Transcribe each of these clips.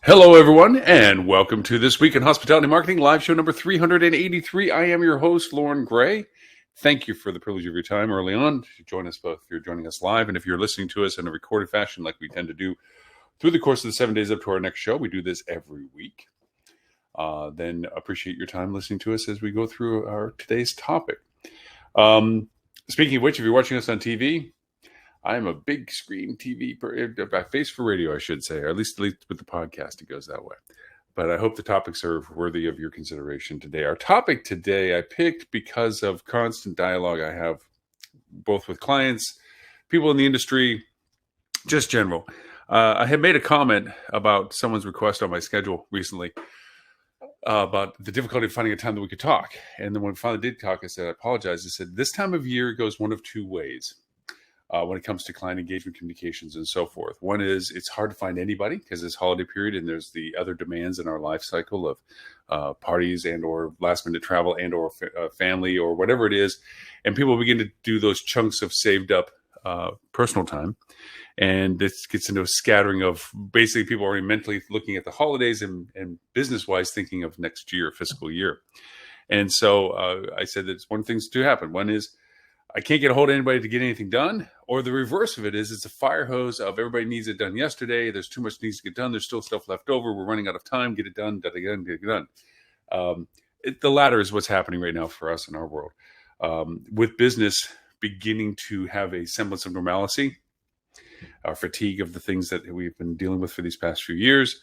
Hello, everyone, and welcome to This Week in Hospitality Marketing, live show number 383. I am your host, Loren Gray. Thank you for the privilege of your time early on to join us both if you're joining us live and if you're listening to us in a recorded fashion like we tend to do through the course of the 7 days up to our next show. We do this every week. Then appreciate your time listening to us as we go through our today's topic. Speaking of which, if you're watching us on TV, I'm a big screen TV face for radio, I should say, or at least with the podcast, it goes that way. But I hope the topics are worthy of your consideration today. Our topic today I picked because of constant dialogue I have both with clients, people in the industry, just general. I had made a comment about someone's request on my schedule recently about the difficulty of finding a time that we could talk. And then when we finally did talk, I said, I apologize. I said, this time of year goes one of two ways. When it comes to client engagement communications and so forth. One is it's hard to find anybody because it's holiday period and there's the other demands in our life cycle of parties and or last minute travel and or family or whatever it is. And people begin to do those chunks of saved up personal time. And this gets into a scattering of basically people already mentally looking at the holidays and business-wise thinking of next year, fiscal year. And so I said that one thing's to happen. One is I can't get a hold of anybody to get anything done, or the reverse of it is it's a fire hose of everybody needs it done yesterday. There's too much needs to get done. There's still stuff left over. We're running out of time. Get it done. Get it done. The latter is what's happening right now for us in our world. With business beginning to have a semblance of normalcy, our fatigue of the things that we've been dealing with for these past few years,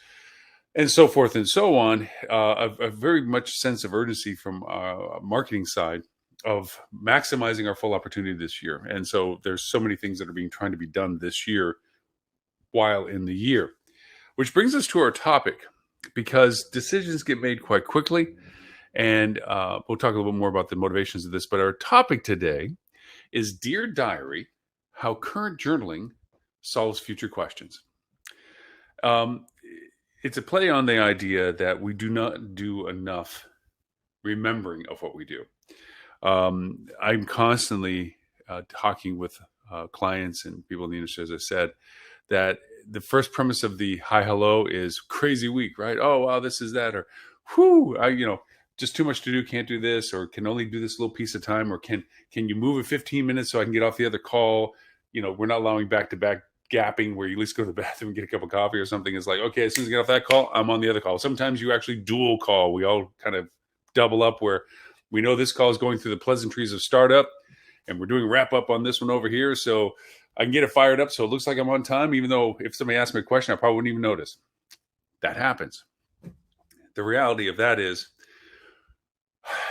and so forth and so on, a very much sense of urgency from our marketing side of maximizing our full opportunity this year. And so there's so many things that are trying to be done this year while in the year, which brings us to our topic because decisions get made quite quickly. And we'll talk a little bit more about the motivations of this, but our topic today is Dear Diary, How Current Journaling Solves Future Questions. It's a play on the idea that we do not do enough remembering of what we do. I'm constantly talking with clients and people in the industry, as I said, that the first premise of the hi, hello is crazy week, right? Oh, wow, this is that, or whoo, just too much to do, can't do this, or can only do this little piece of time, or can you move it 15 minutes so I can get off the other call? We're not allowing back-to-back gapping where you at least go to the bathroom and get a cup of coffee or something. It's like, okay, as soon as I get off that call, I'm on the other call. Sometimes you actually dual call. We all kind of double up where we know this call is going through the pleasantries of startup, and we're doing wrap up on this one over here. So I can get it fired up so it looks like I'm on time, even though if somebody asked me a question, I probably wouldn't even notice. That happens. The reality of that is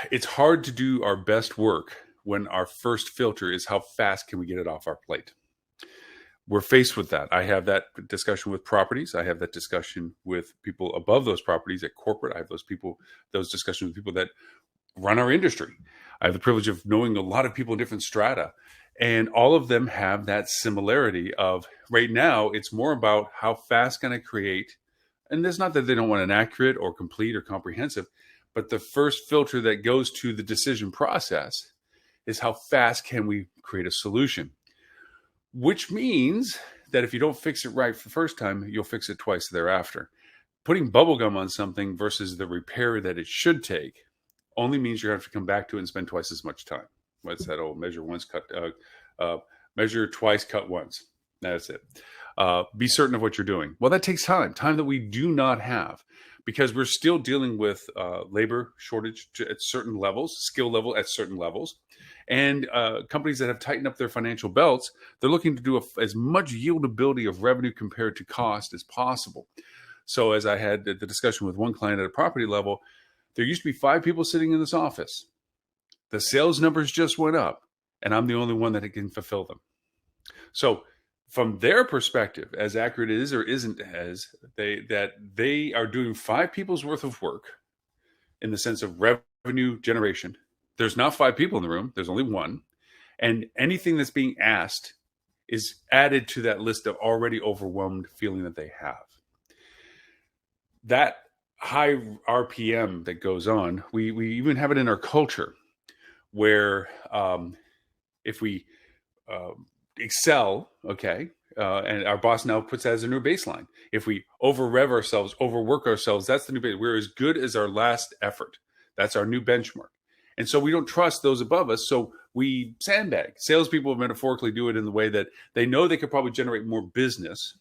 it's hard to do our best work when our first filter is how fast can we get it off our plate. We're faced with that. I have that discussion with properties. I have that discussion with people above those properties at corporate. I have those discussions with people that run our industry. I have the privilege of knowing a lot of people in different strata, and all of them have that similarity of right now, it's more about how fast can I create, and it's not that they don't want an accurate or complete or comprehensive, but the first filter that goes to the decision process is how fast can we create a solution, which means that if you don't fix it right for the first time, you'll fix it twice thereafter. Putting bubblegum on something versus the repair that it should take only means you have to come back to it and spend twice as much time. What's that old measure twice, cut once. That's it. Be certain of what you're doing. Well, that takes time that we do not have because we're still dealing with labor shortage at certain levels, skill level at certain levels. And companies that have tightened up their financial belts, they're looking to do as much yieldability of revenue compared to cost as possible. So as I had the discussion with one client at a property level, there used to be 5 people sitting in this office. The sales numbers just went up, and I'm the only one that can fulfill them. So from their perspective, as accurate it is or isn't as, they are doing 5 people's worth of work in the sense of revenue generation. There's not 5 people in the room. There's only one. And anything that's being asked is added to that list of already overwhelmed feeling that they have. That high RPM that goes on, we even have it in our culture where if we excel, okay, and our boss now puts that as a new baseline. If we over-rev ourselves, overwork ourselves, that's the new baseline. We're as good as our last effort. That's our new benchmark. And so we don't trust those above us, so we sandbag. Salespeople metaphorically do it in the way that they know they could probably generate more business,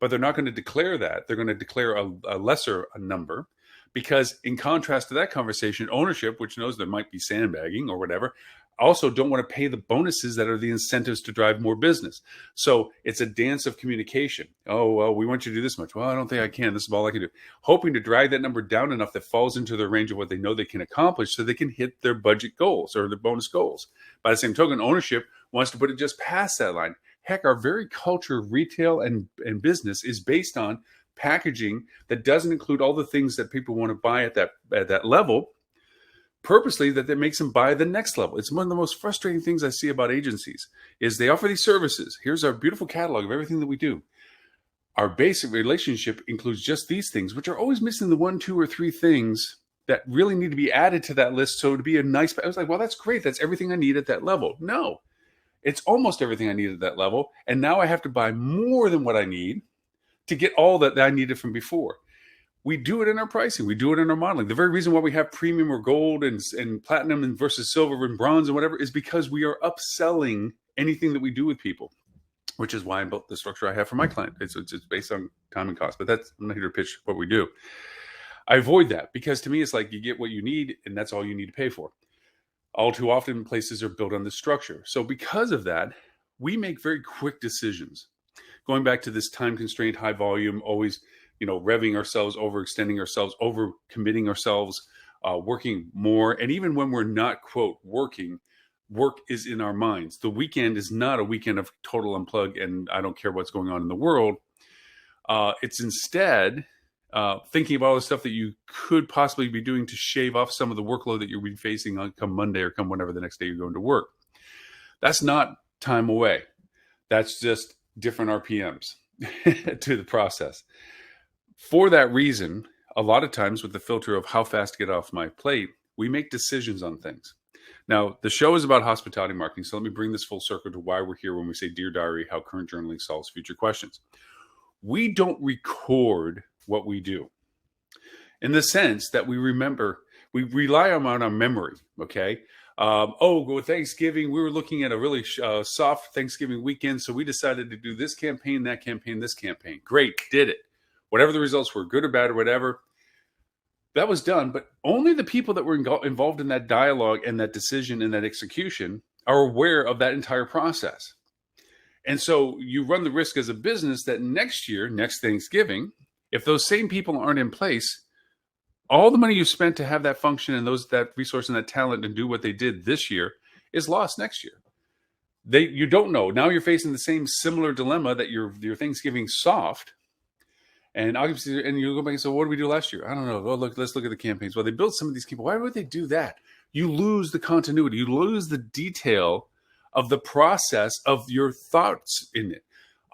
but they're not going to declare that. They're going to declare a lesser number, because in contrast to that conversation, ownership, which knows there might be sandbagging or whatever, also don't want to pay the bonuses that are the incentives to drive more business. So it's a dance of communication. Oh, well, we want you to do this much. Well, I don't think I can. This is all I can do. Hoping to drag that number down enough that falls into the range of what they know they can accomplish so they can hit their budget goals or their bonus goals. By the same token, ownership wants to put it just past that line. Heck, our very culture of retail and business is based on packaging that doesn't include all the things that people want to buy at that level, purposely, that makes them buy the next level. It's one of the most frustrating things I see about agencies is they offer these services. Here's our beautiful catalog of everything that we do. Our basic relationship includes just these things, which are always missing the 1, 2, or 3 things that really need to be added to that list. So to be a nice, I was like, well, that's great. That's everything I need at that level. No, it's almost everything I need at that level. And now I have to buy more than what I need to get all that I needed from before. We do it in our pricing. We do it in our modeling. The very reason why we have premium or gold and platinum and versus silver and bronze and whatever is because we are upselling anything that we do with people, which is why I built the structure I have for my client. It's based on time and cost, but I'm not here to pitch what we do. I avoid that because to me, it's like you get what you need and that's all you need to pay for. All too often places are built on this structure. So because of that, we make very quick decisions. Going back to this time constraint, high volume, always revving ourselves, overextending ourselves, over committing ourselves, working more. And even when we're not, quote, working, work is in our minds. The weekend is not a weekend of total unplug and I don't care what's going on in the world. It's instead thinking about all the stuff that you could possibly be doing to shave off some of the workload that you'll be facing on come Monday or come whenever the next day you're going to work. That's not time away. That's just different RPMs to the process. For that reason, a lot of times with the filter of how fast to get off my plate, we make decisions on things. Now, the show is about hospitality marketing, so let me bring this full circle to why we're here when we say, Dear Diary, how current journaling solves future questions. We don't record what we do in the sense that we rely on our memory, okay? With Thanksgiving, we were looking at a really soft Thanksgiving weekend, so we decided to do this campaign, that campaign, this campaign. Great, did it. Whatever the results were, good or bad or whatever, that was done. But only the people that were involved in that dialogue and that decision and that execution are aware of that entire process. And so you run the risk as a business that next Thanksgiving, if those same people aren't in place, all the money you spent to have that function and that resource and that talent and do what they did this year is lost next year. You don't know. Now you're facing the same similar dilemma that your Thanksgiving soft. And you go back and say, what did we do last year? I don't know. Oh, let's look at the campaigns. Well, they built some of these people. Why would they do that? You lose the continuity. You lose the detail of the process of your thoughts in it.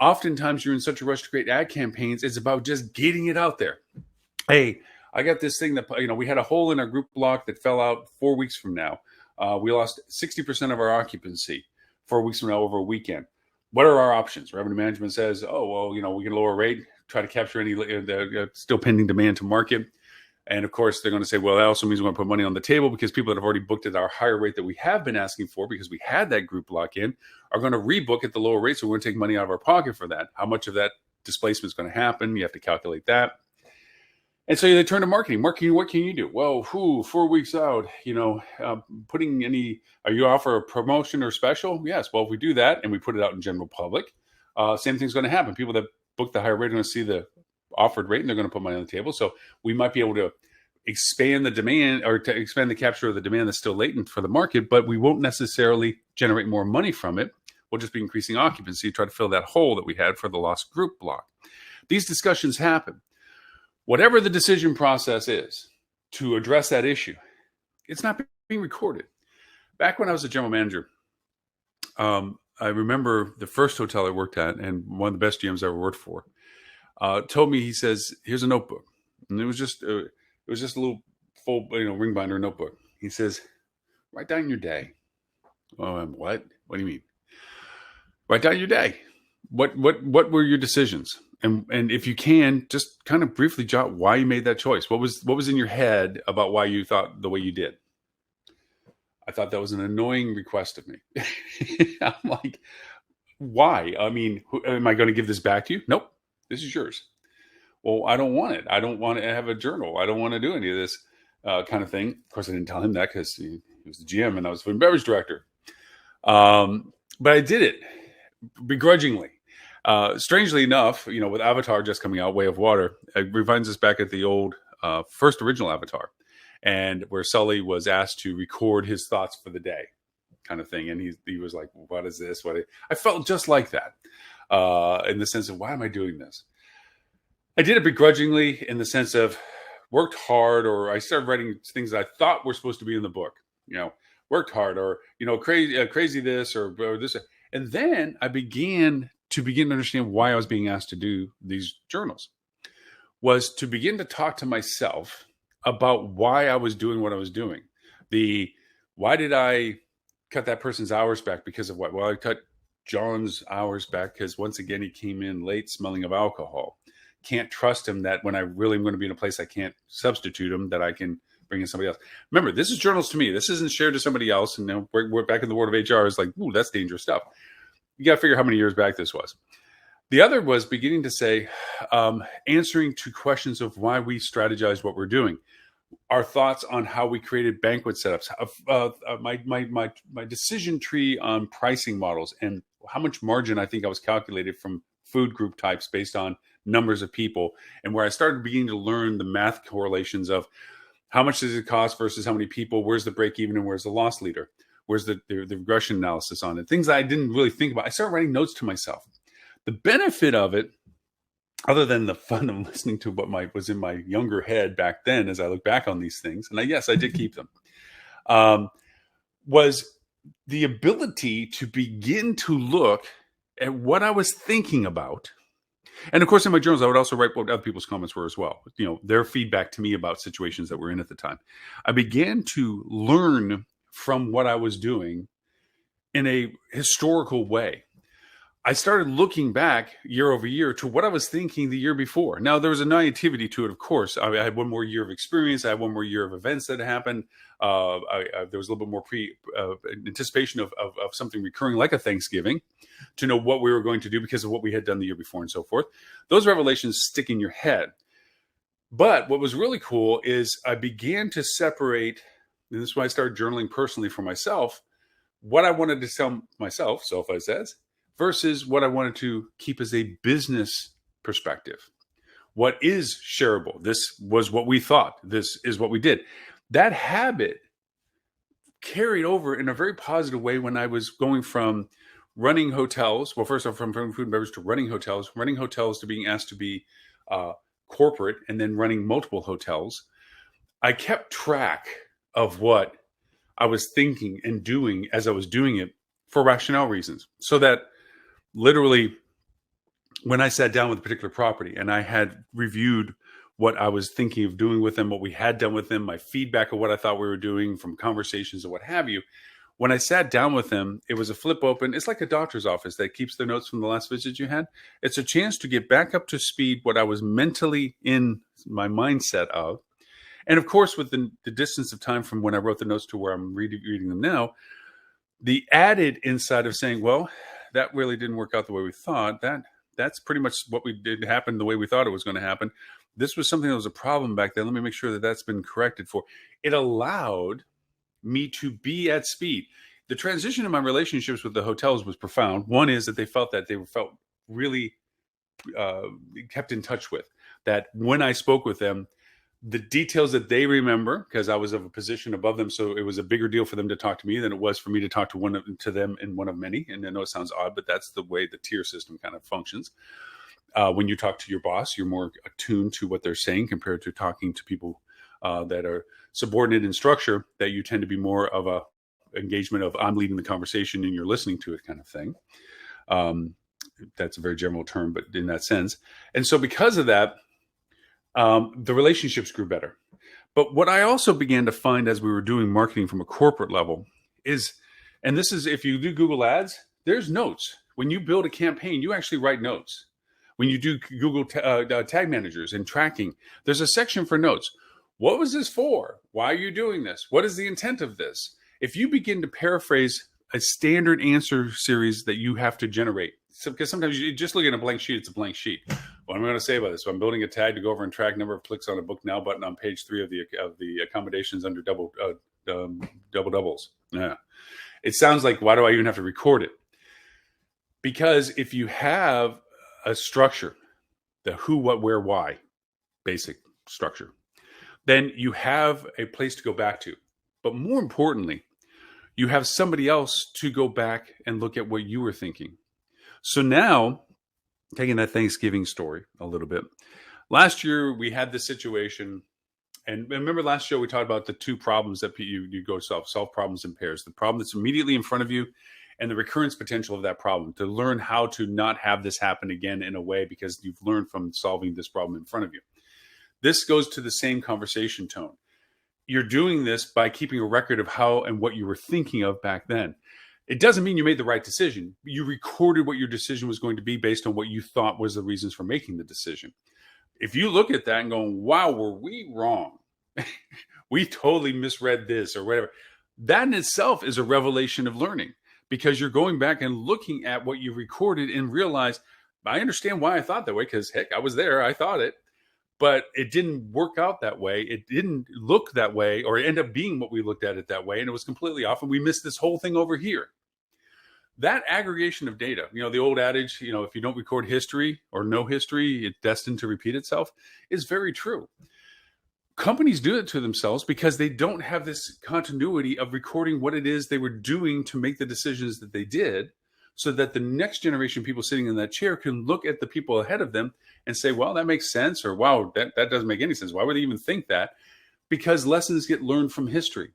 Oftentimes, you're in such a rush to create ad campaigns. It's about just getting it out there. Hey, I got this thing that, we had a hole in our group block that fell out 4 weeks from now. We lost 60% of our occupancy 4 weeks from now over a weekend. What are our options? Revenue management says, we can lower rate, try to capture any still pending demand to market. And of course, they're going to say, well, that also means we're going to put money on the table because people that have already booked at our higher rate that we have been asking for because we had that group block in are going to rebook at the lower rate. So we're going to take money out of our pocket for that. How much of that displacement is going to happen? You have to calculate that. And so they turn to marketing. Marketing, what can you do? Well, 4 weeks out, are you offer a promotion or special? Yes. Well, if we do that and we put it out in general public, same thing's going to happen. People that book the higher rate are going to see the offered rate and they're going to put money on the table. So we might be able to expand the demand or to expand the capture of the demand that's still latent for the market, but we won't necessarily generate more money from it. We'll just be increasing occupancy to try to fill that hole that we had for the lost group block. These discussions happen. Whatever the decision process is to address that issue, it's not being recorded. Back when I was a general manager, I remember the first hotel I worked at, and one of the best GMs I ever worked for, told me, he says, here's a notebook. And it was just a little full, ring binder notebook. He says, write down your day. Oh, what? What do you mean? Write down your day. What were your decisions? And if you can, just kind of briefly jot why you made that choice. What was in your head about why you thought the way you did? I thought that was an annoying request of me. I'm like, why? I mean, am I going to give this back to you? Nope. This is yours. Well, I don't want it. I don't want to have a journal. I don't want to do any of this kind of thing. Of course, I didn't tell him that because he was the GM and I was food and beverage director. But I did it begrudgingly. Strangely enough, with Avatar just coming out, Way of Water, it reminds us back at the old first original Avatar, and where Sully was asked to record his thoughts for the day, kind of thing, and he was like, "What is this? I felt just like that, in the sense of, why am I doing this? I did it begrudgingly in the sense of worked hard, or I started writing things that I thought were supposed to be in the book. Worked hard, or crazy this or this, and then I began to understand why I was being asked to do these journals, was to begin to talk to myself about why I was doing what I was doing. Why did I cut that person's hours back because of what? Well, I cut John's hours back because once again, he came in late smelling of alcohol. Can't trust him that when I really am going to be in a place I can't substitute him, that I can bring in somebody else. Remember, this is journals to me. This isn't shared to somebody else. And we're back in the world of HR. It's like, ooh, that's dangerous stuff. You got to figure how many years back this was. The other was beginning to say, answering to questions of why we strategize what we're doing, our thoughts on how we created banquet setups, my decision tree on pricing models, and how much margin I think I was calculated from food group types based on numbers of people, and where I started beginning to learn the math correlations of how much does it cost versus how many people, where's the break even and where's the loss leader, where's the regression analysis on it, things that I didn't really think about. I started writing notes to myself. The benefit of it, other than the fun of listening to what was in my younger head back then, as I look back on these things, and I did keep them, was the ability to begin to look at what I was thinking about. And of course, in my journals, I would also write what other people's comments were as well. Their feedback to me about situations that we're in at the time. I began to learn from what I was doing in a historical way. I started looking back year over year to what I was thinking the year before. Now, there was a naivety to it, of course. I had one more year of experience. I had one more year of events that happened. There was a little bit more anticipation of something recurring like a Thanksgiving, to know what we were going to do because of what we had done the year before and so forth. Those revelations stick in your head. But what was really cool is I began to separate, and this is why I started journaling personally for myself, what I wanted to tell myself, Sofa says, versus what I wanted to keep as a business perspective. What is shareable? This was what we thought. This is what we did. That habit carried over in a very positive way when I was going from running hotels. Well, first off, from food and beverage to running hotels to being asked to be corporate, and then running multiple hotels. I kept track of what I was thinking and doing as I was doing it for rationale reasons. So that literally, when I sat down with a particular property and I had reviewed what I was thinking of doing with them, what we had done with them, my feedback of what I thought we were doing from conversations and what have you, when I sat down with them, it was a flip open. It's like a doctor's office that keeps their notes from the last visit you had. It's a chance to get back up to speed what I was mentally in my mindset of. And of course, with the distance of time from when I wrote the notes to where I'm reading them now, the added insight of saying, well, that really didn't work out the way we thought. That's pretty much what we did happen the way we thought it was going to happen. This was something that was a problem back then. Let me make sure that that's been corrected for. It allowed me to be at speed. The transition in my relationships with the hotels was profound. One is that they felt really kept in touch with. That when I spoke with them, the details that they remember, because I was of a position above them, so it was a bigger deal for them to talk to me than it was for me to talk to them in one of many. And I know it sounds odd, but that's the way the tier system kind of functions. When you talk to your boss, you're more attuned to what they're saying compared to talking to people that are subordinate in structure, that you tend to be more of a engagement of I'm leading the conversation and you're listening to it kind of thing. That's a very general term, but in that sense. And so because of that, the relationships grew better. But what I also began to find as we were doing marketing from a corporate level is, and this is, if you do Google Ads, there's notes. When you build a campaign, you actually write notes. When you do Google tag managers and tracking, there's a section for notes. What was this for? Why are you doing this? What is the intent of this? If you begin to paraphrase a standard answer series that you have to generate, because sometimes you just look at a blank sheet, it's a blank sheet. What am I going to say about this? So I'm building a tag to go over and track number of clicks on a book now button on page 3 of the accommodations under double doubles. Yeah. It sounds like, why do I even have to record it? Because if you have a structure, the who, what, where, why, basic structure, then you have a place to go back to. But more importantly, you have somebody else to go back and look at what you were thinking. So now, taking that Thanksgiving story a little bit, last year we had this situation, and remember last show we talked about the two problems that you go solve problems in pairs. The problem that's immediately in front of you and the recurrence potential of that problem, to learn how to not have this happen again in a way because you've learned from solving this problem in front of you. This goes to the same conversation tone. You're doing this by keeping a record of how and what you were thinking of back then. It doesn't mean you made the right decision. You recorded what your decision was going to be based on what you thought was the reasons for making the decision. If you look at that and go, wow, were we wrong? We totally misread this or whatever. That in itself is a revelation of learning, because you're going back and looking at what you recorded and realize, I understand why I thought that way, because heck, I was there, I thought it, but it didn't work out that way. It didn't look that way, or it ended up being what we looked at it that way, and it was completely off, and we missed this whole thing over here. That aggregation of data, the old adage, if you don't record history or no history, it's destined to repeat itself, is very true. Companies do it to themselves because they don't have this continuity of recording what it is they were doing to make the decisions that they did, so that the next generation of people sitting in that chair can look at the people ahead of them and say, well, that makes sense, or wow, that doesn't make any sense. Why would they even think that? Because lessons get learned from history.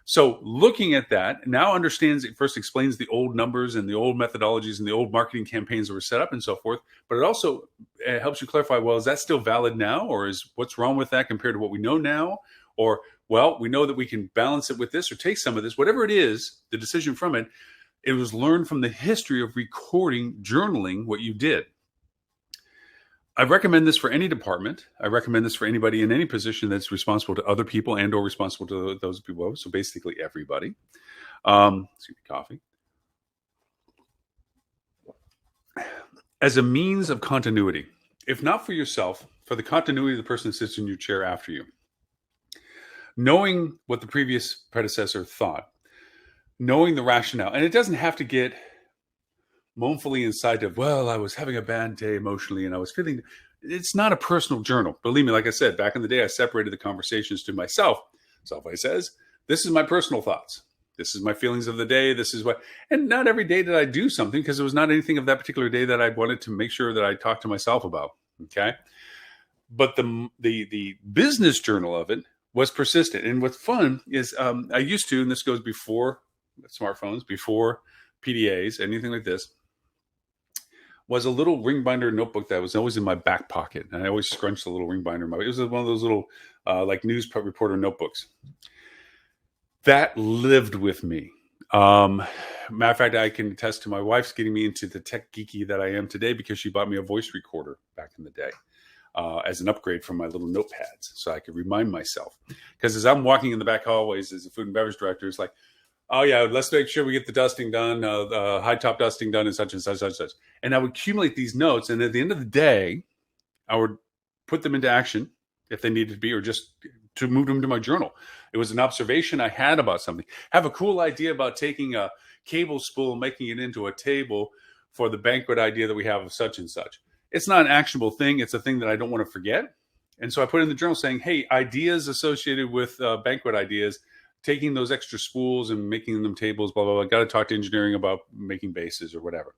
So looking at that now it first explains the old numbers and the old methodologies and the old marketing campaigns that were set up and so forth. But it also helps you clarify, well, is that still valid now? Or is what's wrong with that compared to what we know now? Or, well, we know that we can balance it with this or take some of this, whatever it is, the decision from it, it was learned from the history of recording, journaling what you did. I recommend this for any department. I recommend this for anybody in any position that's responsible to other people and or responsible to those people. So basically everybody. Excuse me, coffee. As a means of continuity, if not for yourself, for the continuity of the person that sits in your chair after you. Knowing what the previous predecessor thought. Knowing the rationale. And it doesn't have to get moanfully inside of, well, I was having a bad day emotionally and I was feeling, it's not a personal journal. Believe me, like I said, back in the day, I separated the conversations to myself. Self-I says, this is my personal thoughts. This is my feelings of the day. This is what, and not every day did I do something because it was not anything of that particular day that I wanted to make sure that I talked to myself about. Okay. But the business journal of it was persistent. And what's fun is I used to, and this goes before smartphones, before PDAs, anything like this, was a little ring binder notebook that was always in my back pocket. And I always scrunched the little ring binder. It was one of those little like news reporter notebooks. That lived with me. Matter of fact, I can attest to my wife's getting me into the tech geeky that I am today because she bought me a voice recorder back in the day as an upgrade from my little notepads so I could remind myself. Because as I'm walking in the back hallways as a food and beverage director, it's like, oh, yeah, let's make sure we get the dusting done, high top dusting done, and such and such and such. And I would accumulate these notes. And at the end of the day, I would put them into action if they needed to be, or just to move them to my journal. It was an observation I had about something. Have a cool idea about taking a cable spool and making it into a table for the banquet idea that we have of such and such. It's not an actionable thing. It's a thing that I don't want to forget. And so I put in the journal saying, hey, ideas associated with banquet ideas, taking those extra spools and making them tables, blah, blah, blah. Got to talk to engineering about making bases or whatever.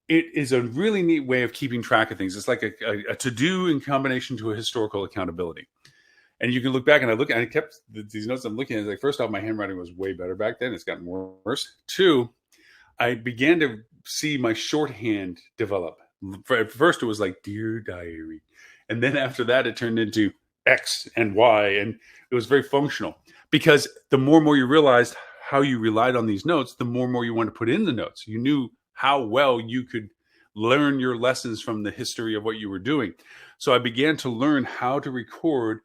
It is a really neat way of keeping track of things. It's like a to-do in combination to a historical accountability. And you can look back, and I kept these notes I'm looking at. Like, first off, my handwriting was way better back then. It's gotten worse. Two, I began to see my shorthand develop. At first, it was like, Dear Diary. And then after that, it turned into X and Y. And it was very functional. Because the more and more you realized how you relied on these notes, the more and more you wanted to put in the notes. You knew how well you could learn your lessons from the history of what you were doing. So I began to learn how to record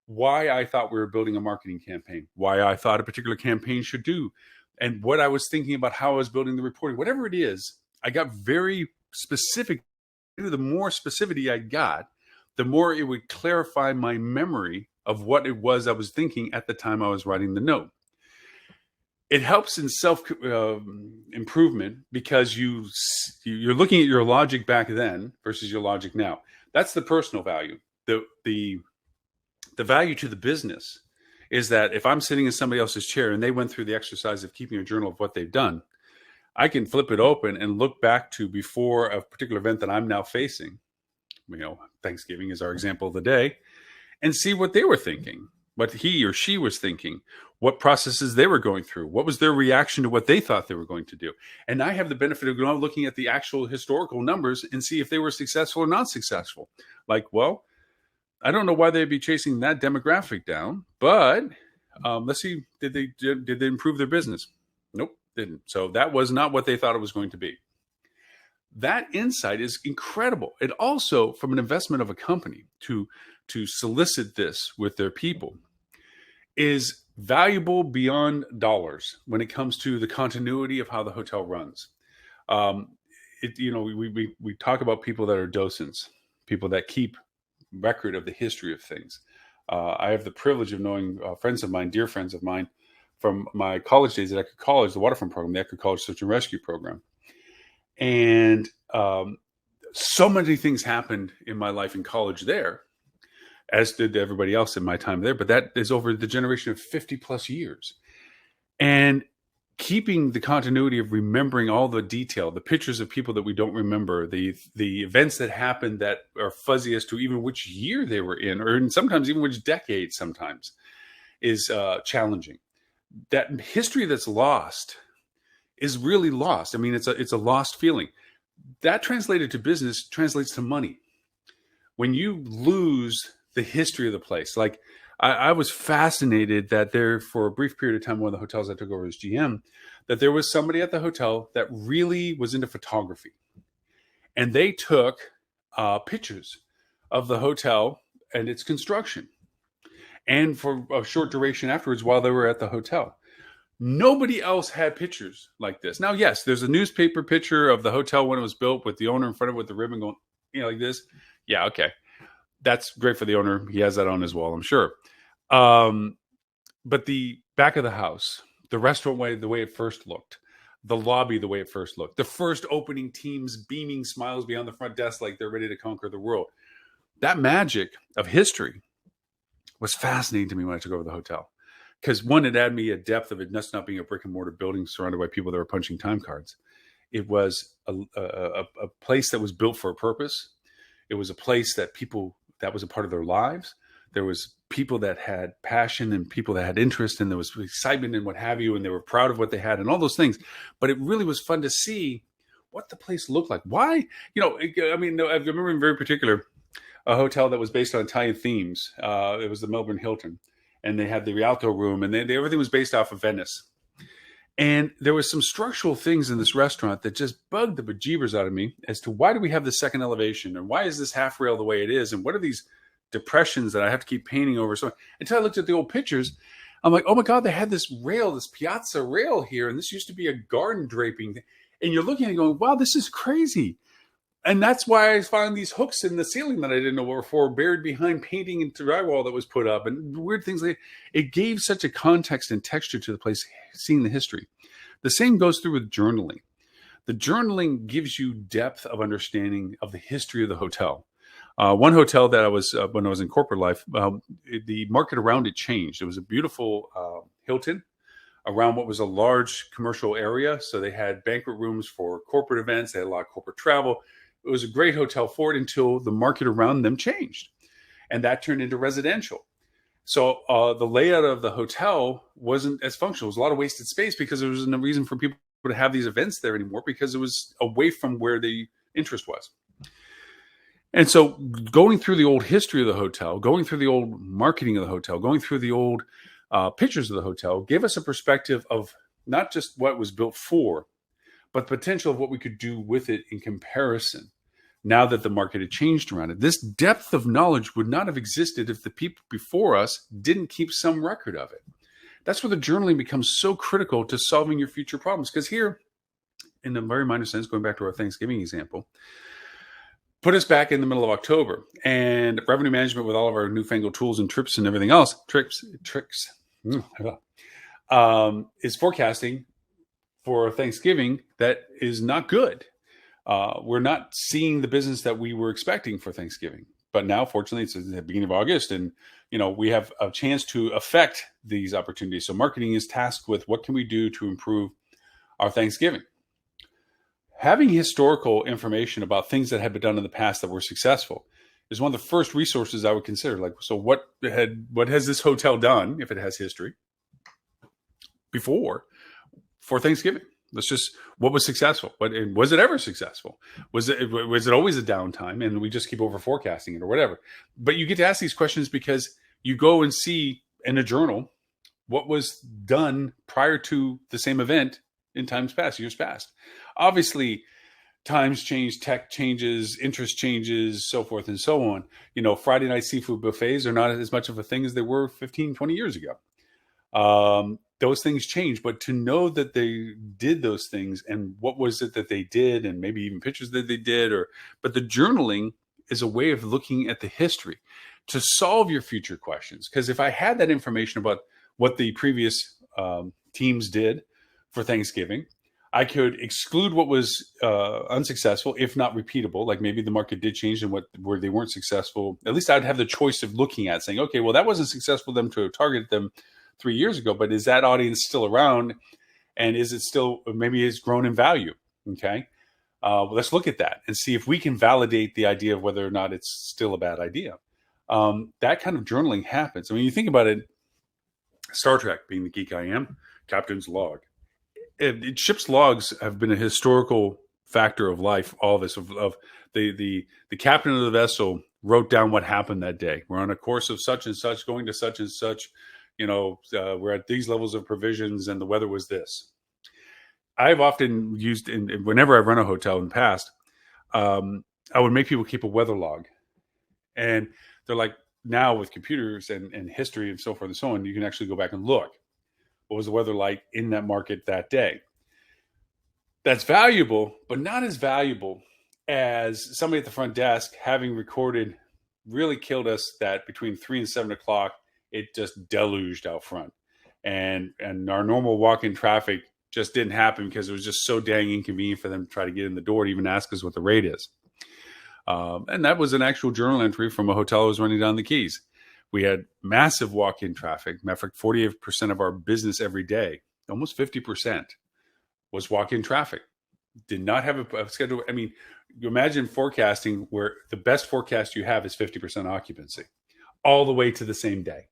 why I thought we were building a marketing campaign, why I thought a particular campaign should do, and what I was thinking about how I was building the reporting. Whatever it is, I got very specific. The more specificity I got, the more it would clarify my memory of what it was I was thinking at the time I was writing the note. It helps in self improvement because you're looking at your logic back then versus your logic now. That's the personal value. The value to the business is that if I'm sitting in somebody else's chair and they went through the exercise of keeping a journal of what they've done, I can flip it open and look back to before a particular event that I'm now facing. Thanksgiving is our example of the day, and see what they were thinking, what he or she was thinking, what processes they were going through, what was their reaction to what they thought they were going to do. And I have the benefit of looking at the actual historical numbers and see if they were successful or not successful. Like, well, I don't know why they'd be chasing that demographic down, but let's see, did they improve their business? Nope, didn't. So that was not what they thought it was going to be. That insight is incredible. And also, from an investment of a company to solicit this with their people is valuable beyond dollars when it comes to the continuity of how the hotel runs. We talk about people that are docents, people that keep record of the history of things. I have the privilege of knowing friends of mine, dear friends of mine, from my college days at Eckerd College, the waterfront program, the Eckerd College Search and Rescue program. And so many things happened in my life in college there, as did everybody else in my time there. But that is over the generation of 50 plus years. And keeping the continuity of remembering all the detail, the pictures of people that we don't remember, the events that happened that are fuzzy as to even which year they were in, or sometimes even which decade sometimes, is challenging. That history that's lost is really lost. I mean, it's a lost feeling. That translated to business translates to money. When you lose the history of the place, like I was fascinated that there, for a brief period of time, one of the hotels I took over as GM, that there was somebody at the hotel that really was into photography. And they took pictures of the hotel and its construction. And for a short duration afterwards while they were at the hotel. Nobody else had pictures like this. Now, yes, there's a newspaper picture of the hotel when it was built with the owner in front of it with the ribbon going, like this. Yeah, okay. That's great for the owner. He has that on his wall, I'm sure. But the back of the house, the restaurant the way it first looked, the lobby the way it first looked, the first opening teams beaming smiles beyond the front desk like they're ready to conquer the world. That magic of history was fascinating to me when I took over the hotel. Because one, it added me a depth of it not being a brick and mortar building surrounded by people that were punching time cards. It was a place that was built for a purpose. It was a place that that was a part of their lives. There was people that had passion and people that had interest, and there was excitement and what have you, and they were proud of what they had and all those things. But it really was fun to see what the place looked like. Why? I remember in very particular a hotel that was based on Italian themes. It was the Melbourne Hilton. And they had the Rialto room, and everything was based off of Venice. And there was some structural things in this restaurant that just bugged the bejeebers out of me as to why do we have this second elevation, and why is this half rail the way it is, and what are these depressions that I have to keep painting over? So until I looked at the old pictures, I'm like, oh my God, they had this rail, this piazza rail here, and this used to be a garden draping. And you're looking at it going, wow, this is crazy. And that's why I found these hooks in the ceiling that I didn't know what were for, buried behind painting and drywall that was put up, and weird things like that. It gave such a context and texture to the place, seeing the history. The same goes through with journaling. The journaling gives you depth of understanding of the history of the hotel. One hotel that I was, when I was in corporate life, the market around it changed. It was a beautiful Hilton around what was a large commercial area. So they had banquet rooms for corporate events. They had a lot of corporate travel. It was a great hotel for it until the market around them changed. And that turned into residential. So the layout of the hotel wasn't as functional. It was a lot of wasted space because there was no reason for people to have these events there anymore, because it was away from where the interest was. And so going through the old history of the hotel, going through the old marketing of the hotel, going through the old pictures of the hotel gave us a perspective of not just what it was built for, but the potential of what we could do with it in comparison now that the market had changed around it. This depth of knowledge would not have existed if the people before us didn't keep some record of it. That's where the journaling becomes so critical to solving your future problems. Because here, in a very minor sense, going back to our Thanksgiving example, put us back in the middle of October, and revenue management with all of our newfangled tools and tricks and everything else, tricks, is forecasting for Thanksgiving that is not good. We're not seeing the business that we were expecting for Thanksgiving. But now, fortunately, it's the beginning of August, and we have a chance to affect these opportunities. So marketing is tasked with what can we do to improve our Thanksgiving. Having historical information about things that had been done in the past that were successful is one of the first resources I would consider. Like, so what has this hotel done, if it has history, before for Thanksgiving? What was successful? Was it ever successful? Was it always a downtime and we just keep over forecasting it or whatever? But you get to ask these questions because you go and see in a journal what was done prior to the same event in times past, years past. Obviously, times change, tech changes, interest changes, so forth and so on. Friday night seafood buffets are not as much of a thing as they were 15, 20 years ago. Those things change, but to know that they did those things and what was it that they did, and maybe even pictures that they did, but the journaling is a way of looking at the history to solve your future questions. Because if I had that information about what the previous teams did for Thanksgiving, I could exclude what was unsuccessful, if not repeatable. Like maybe the market did change and where they weren't successful. At least I'd have the choice of looking at saying, okay, well, that wasn't successful for them to target them 3 years ago, but is that audience still around? And is it still, maybe it's grown in value? Okay. Let's look at that and see if we can validate the idea of whether or not it's still a bad idea. That kind of journaling happens. I mean, you think about it, Star Trek, being the geek I am, Captain's log. Ship's logs have been a historical factor of life. All of this, of the captain of the vessel wrote down what happened that day. We're on a course of such and such, going to such and such. We're at these levels of provisions, and the weather was this. I've often used, whenever I've run a hotel in the past, I would make people keep a weather log, and they're like, now with computers and history and so forth and so on, you can actually go back and look. What was the weather like in that market that day? That's valuable, but not as valuable as somebody at the front desk having recorded really killed us that between 3 and 7 o'clock, it just deluged out front. And our normal walk-in traffic just didn't happen because it was just so dang inconvenient for them to try to get in the door to even ask us what the rate is. And that was an actual journal entry from a hotel that was running down the Keys. We had massive walk-in traffic. Matter of fact, 48% of our business every day, almost 50%, was walk-in traffic. Did not have a schedule. I mean, you imagine forecasting where the best forecast you have is 50% occupancy all the way to the same day.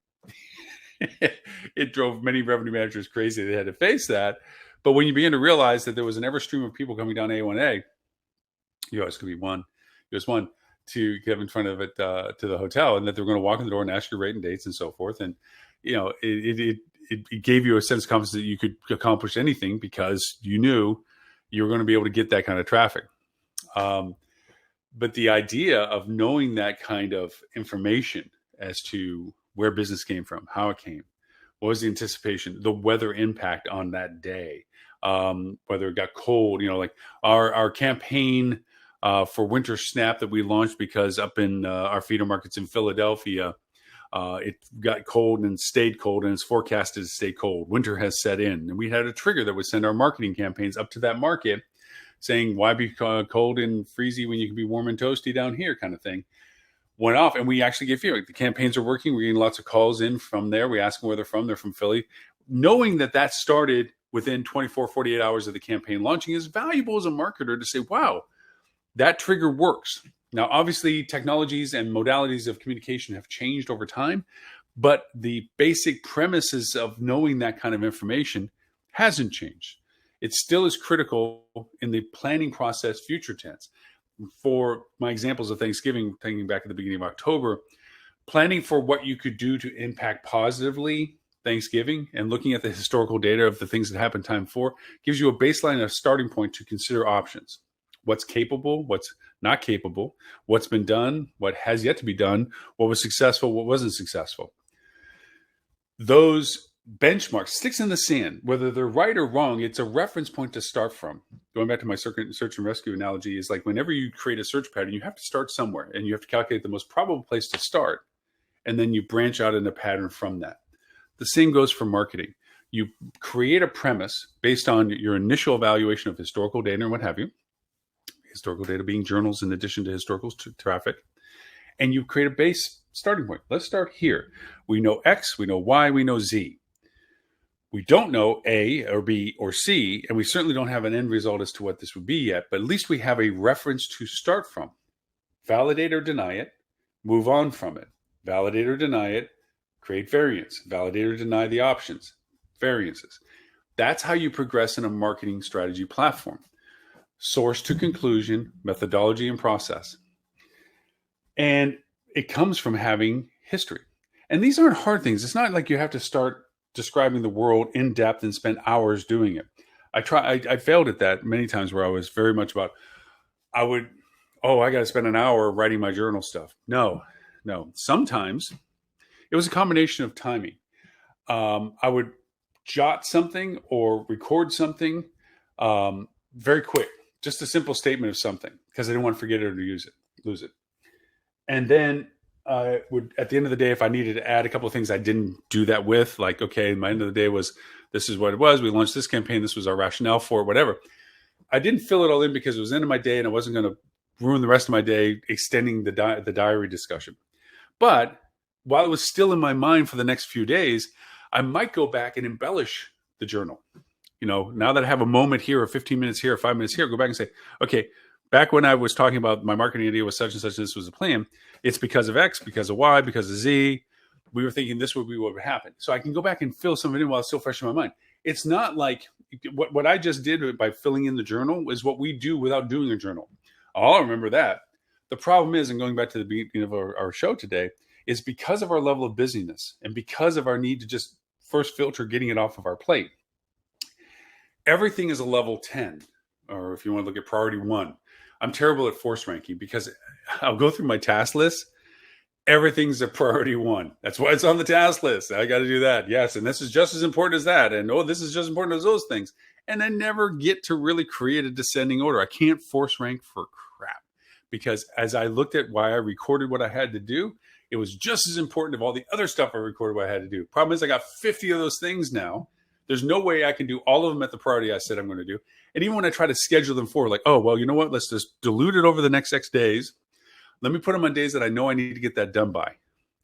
It drove many revenue managers crazy. They had to face that. But when you begin to realize that there was an ever stream of people coming down A1A, it's going to be one, just one, to get in front of it to the hotel, and that they're going to walk in the door and ask your rate and dates and so forth. And, it gave you a sense of confidence that you could accomplish anything because you knew you were going to be able to get that kind of traffic. But the idea of knowing that kind of information as to where business came from, how it came, what was the anticipation, the weather impact on that day, whether it got cold, like our campaign for Winter Snap that we launched because up in our feeder markets in Philadelphia, it got cold and stayed cold, and it's forecasted to stay cold. Winter has set in, and we had a trigger that would send our marketing campaigns up to that market saying, why be cold and freezy when you can be warm and toasty down here, kind of thing. Went off, and we actually get feedback. The campaigns are working. We're getting lots of calls in from there. We ask them where they're from. They're from Philly. Knowing that started within 24, 48 hours of the campaign launching is valuable as a marketer to say, wow, that trigger works. Now, obviously, technologies and modalities of communication have changed over time, but the basic premises of knowing that kind of information hasn't changed. It still is critical in the planning process, future tense. For my examples of Thanksgiving, thinking back at the beginning of October, planning for what you could do to impact positively Thanksgiving and looking at the historical data of the things that happened time before gives you a baseline and a starting point to consider options. What's capable, what's not capable, what's been done, what has yet to be done, what was successful, what wasn't successful. Those benchmarks, sticks in the sand, whether they're right or wrong, it's a reference point to start from. Going back to my search and rescue analogy is like whenever you create a search pattern, you have to start somewhere and you have to calculate the most probable place to start. And then you branch out in a pattern from that. The same goes for marketing. You create a premise based on your initial evaluation of historical data and what have you. Historical data being journals in addition to historical traffic. And you create a base starting point. Let's start here. We know X, we know Y, we know Z. We don't know A or B or C, and we certainly don't have an end result as to what this would be yet, but at least we have a reference to start from. Validate or deny it, move on from it. Validate or deny it, create variance. Validate or deny the options, variances. That's how you progress in a marketing strategy platform. Source to conclusion, methodology and process. And it comes from having history. And these aren't hard things. It's not like you have to start describing the world in depth and spend hours doing it. I failed at that many times where I was very much about, I got to spend an hour writing my journal stuff. No. Sometimes it was a combination of timing. I would jot something or record something very quick, just a simple statement of something because I didn't want to forget it or lose it. And then I would, at the end of the day, if I needed to add a couple of things I didn't do that with, like, okay, my end of the day was, this is what it was. We launched this campaign. This was our rationale for it, whatever. I didn't fill it all in because it was the end of my day and I wasn't going to ruin the rest of my day extending the diary discussion. But while it was still in my mind for the next few days, I might go back and embellish the journal. Now that I have a moment here or 15 minutes here or 5 minutes here, go back and say, okay, back when I was talking about my marketing idea was such and such, and this was a plan, it's because of X, because of Y, because of Z. We were thinking this would be what would happen. So I can go back and fill some of it in while it's still fresh in my mind. It's not like what I just did by filling in the journal is what we do without doing a journal. I'll remember that. The problem is, and going back to the beginning of our show today, is because of our level of busyness and because of our need to just first filter getting it off of our plate. Everything is a level 10, or if you want to look at priority 1. I'm terrible at force ranking because I'll go through my task list. Everything's a priority 1. That's why it's on the task list. I got to do that. Yes. And this is just as important as that. And this is just as important as those things. And I never get to really create a descending order. I can't force rank for crap because as I looked at why I recorded what I had to do, it was just as important of all the other stuff I recorded what I had to do. Problem is I got 50 of those things now. There's no way I can do all of them at the priority I said I'm going to do. And even when I try to schedule them forward, like, oh, well, you know what? Let's just dilute it over the next X days. Let me put them on days that I know I need to get that done by.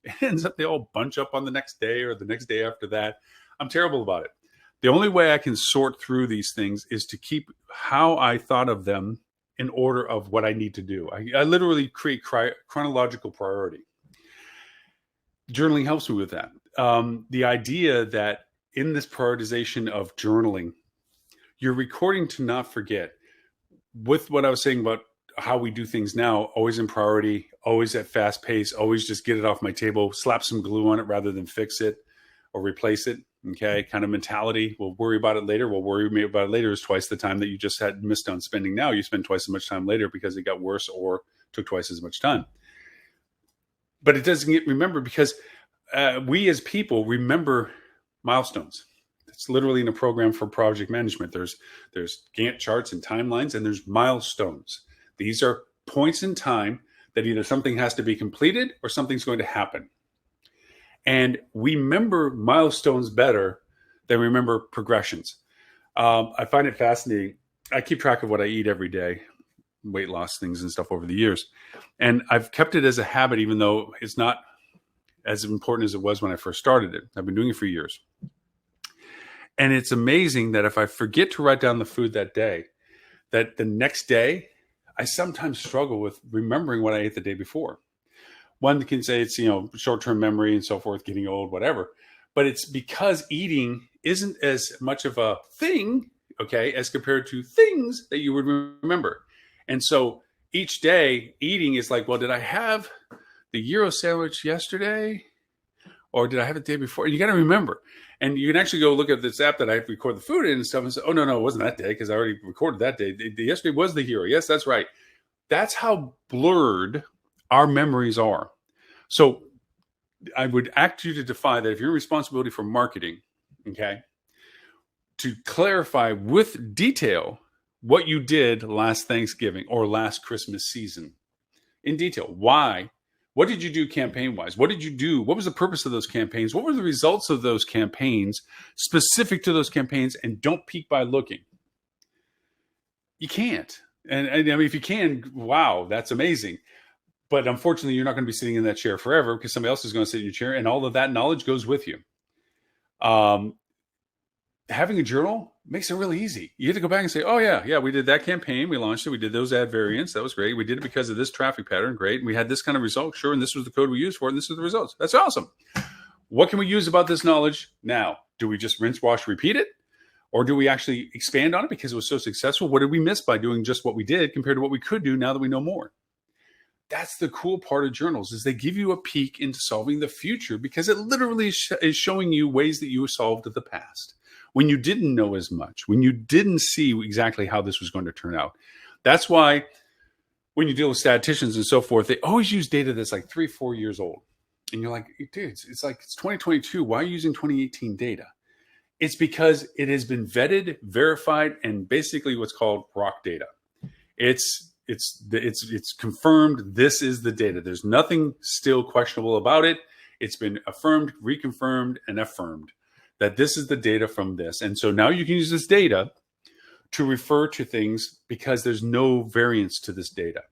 It ends up they all bunch up on the next day or the next day after that. I'm terrible about it. The only way I can sort through these things is to keep how I thought of them in order of what I need to do. I literally create chronological priority. Journaling helps me with that. The idea that in this prioritization of journaling, you're recording to not forget. With what I was saying about how we do things now, always in priority, always at fast pace, always just get it off my table, slap some glue on it rather than fix it or replace it. Okay, kind of mentality. We'll worry about it later. We'll worry about it later is twice the time that you just had missed on spending now. You spend twice as much time later because it got worse or took twice as much time. But it doesn't get remembered because we as people remember milestones. It's literally in a program for project management. There's Gantt charts and timelines, and there's milestones. These are points in time that either something has to be completed or something's going to happen. And we remember milestones better than we remember progressions. I find it fascinating. I keep track of what I eat every day, weight loss things and stuff over the years. And I've kept it as a habit, even though it's not as important as it was when I first started it. I've been doing it for years. And it's amazing that if I forget to write down the food that day, that the next day, I sometimes struggle with remembering what I ate the day before. One can say it's, short-term memory and so forth, getting old, whatever. But it's because eating isn't as much of a thing, okay, as compared to things that you would remember. And so each day eating is like, well, did I have the gyro sandwich yesterday? Or did I have it the day before? You got to remember. And you can actually go look at this app that I record the food in and stuff and say, oh, no, it wasn't that day because I already recorded that day. Yesterday was the hero. Yes, that's right. That's how blurred our memories are. So I would ask you to defy that if you're in responsibility for marketing, okay, to clarify with detail what you did last Thanksgiving or last Christmas season in detail. Why? What did you do campaign-wise? What did you do? What was the purpose of those campaigns? What were the results of those campaigns specific to those campaigns? And don't peek by looking. You can't. And I mean, if you can, wow, that's amazing. But unfortunately, you're not going to be sitting in that chair forever because somebody else is going to sit in your chair, and all of that knowledge goes with you. Having a journal makes it really easy. You get to go back and say, oh, yeah, we did that campaign. We launched it. We did those ad variants. That was great. We did it because of this traffic pattern. Great. And we had this kind of result. Sure. And this was the code we used for it. And this is the results. That's awesome. What can we use about this knowledge now? Do we just rinse, wash, repeat it? Or do we actually expand on it because it was so successful? What did we miss by doing just what we did compared to what we could do now that we know more? That's the cool part of journals is they give you a peek into solving the future because it literally is showing you ways that you solved the past when you didn't know as much, when you didn't see exactly how this was going to turn out. That's why when you deal with statisticians and so forth, they always use data that's like 3-4 years old. And you're like, dude, it's like it's 2022. Why are you using 2018 data? It's because it has been vetted, verified, and basically what's called rock data. It's confirmed. This is the data. There's nothing still questionable about it. It's been affirmed, reconfirmed, and affirmed that this is the data from this. And so now you can use this data to refer to things because there's no variance to this data.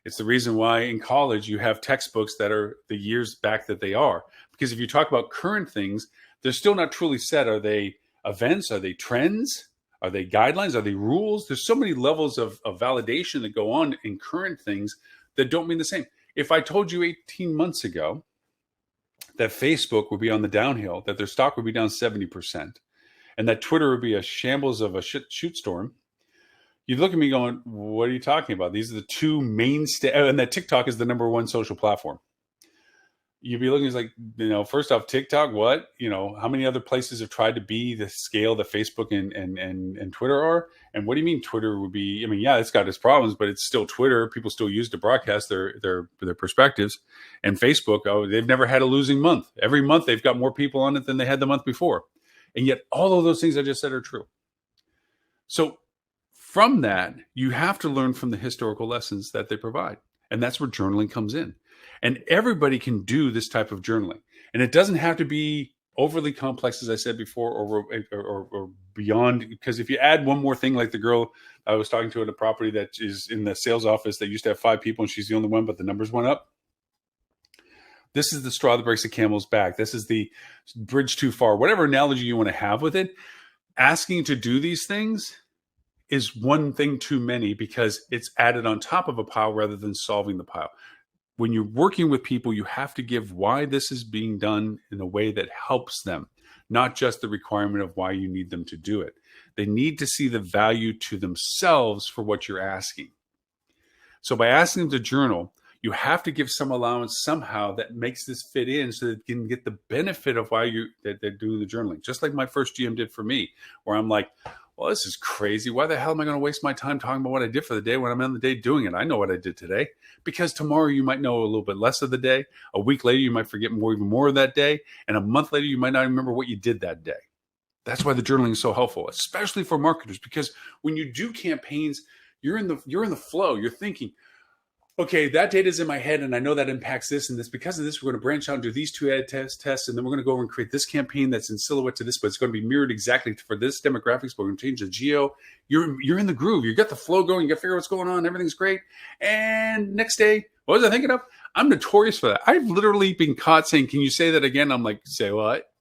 It's the reason why in college you have textbooks that are the years back that they are. Because if you talk about current things, they're still not truly set. Are they events? Are they trends? Are they guidelines? Are they rules? There's so many levels of validation that go on in current things that don't mean the same. If I told you 18 months ago that Facebook would be on the downhill, that their stock would be down 70%, and that Twitter would be a shambles of a shoot storm, you'd look at me going, what are you talking about? These are the two mainstay, and that TikTok is the #1 social platform. You'd be looking, it's like, first off, TikTok, what? How many other places have tried to be the scale that Facebook and Twitter are? And what do you mean Twitter would be? I mean, yeah, it's got its problems, but it's still Twitter. People still use to broadcast their perspectives. And Facebook, they've never had a losing month. Every month they've got more people on it than they had the month before. And yet all of those things I just said are true. So from that, you have to learn from the historical lessons that they provide. And that's where journaling comes in. And everybody can do this type of journaling. And it doesn't have to be overly complex, as I said before, or beyond. Because if you add one more thing, like the girl I was talking to at a property that is in the sales office that used to have 5 people and she's the only one, but the numbers went up. This is the straw that breaks the camel's back. This is the bridge too far. Whatever analogy you want to have with it, asking to do these things is one thing too many because it's added on top of a pile rather than solving the pile. When you're working with people, you have to give why this is being done in a way that helps them, not just the requirement of why you need them to do it. They need to see the value to themselves for what you're asking. So by asking them to journal, you have to give some allowance somehow that makes this fit in so that you can get the benefit of why they're doing the journaling. Just like my first GM did for me, where I'm like, well, this is crazy. Why the hell am I going to waste my time talking about what I did for the day when I'm on the day doing it? I know what I did today. Because tomorrow you might know a little bit less of the day. A week later, you might forget even more of that day. And a month later, you might not remember what you did that day. That's why the journaling is so helpful, especially for marketers. Because when you do campaigns, you're in the flow. You're thinking, okay, that data is in my head and I know that impacts this and this. Because of this, we're going to branch out and do these 2 ad tests. And then we're going to go over and create this campaign that's in silhouette to this, but it's going to be mirrored exactly for this demographics. But we're going to change the geo. You're in the groove. You got the flow going. You got to figure out what's going on. Everything's great. And next day, what was I thinking of? I'm notorious for that. I've literally been caught saying, can you say that again? I'm like, say what?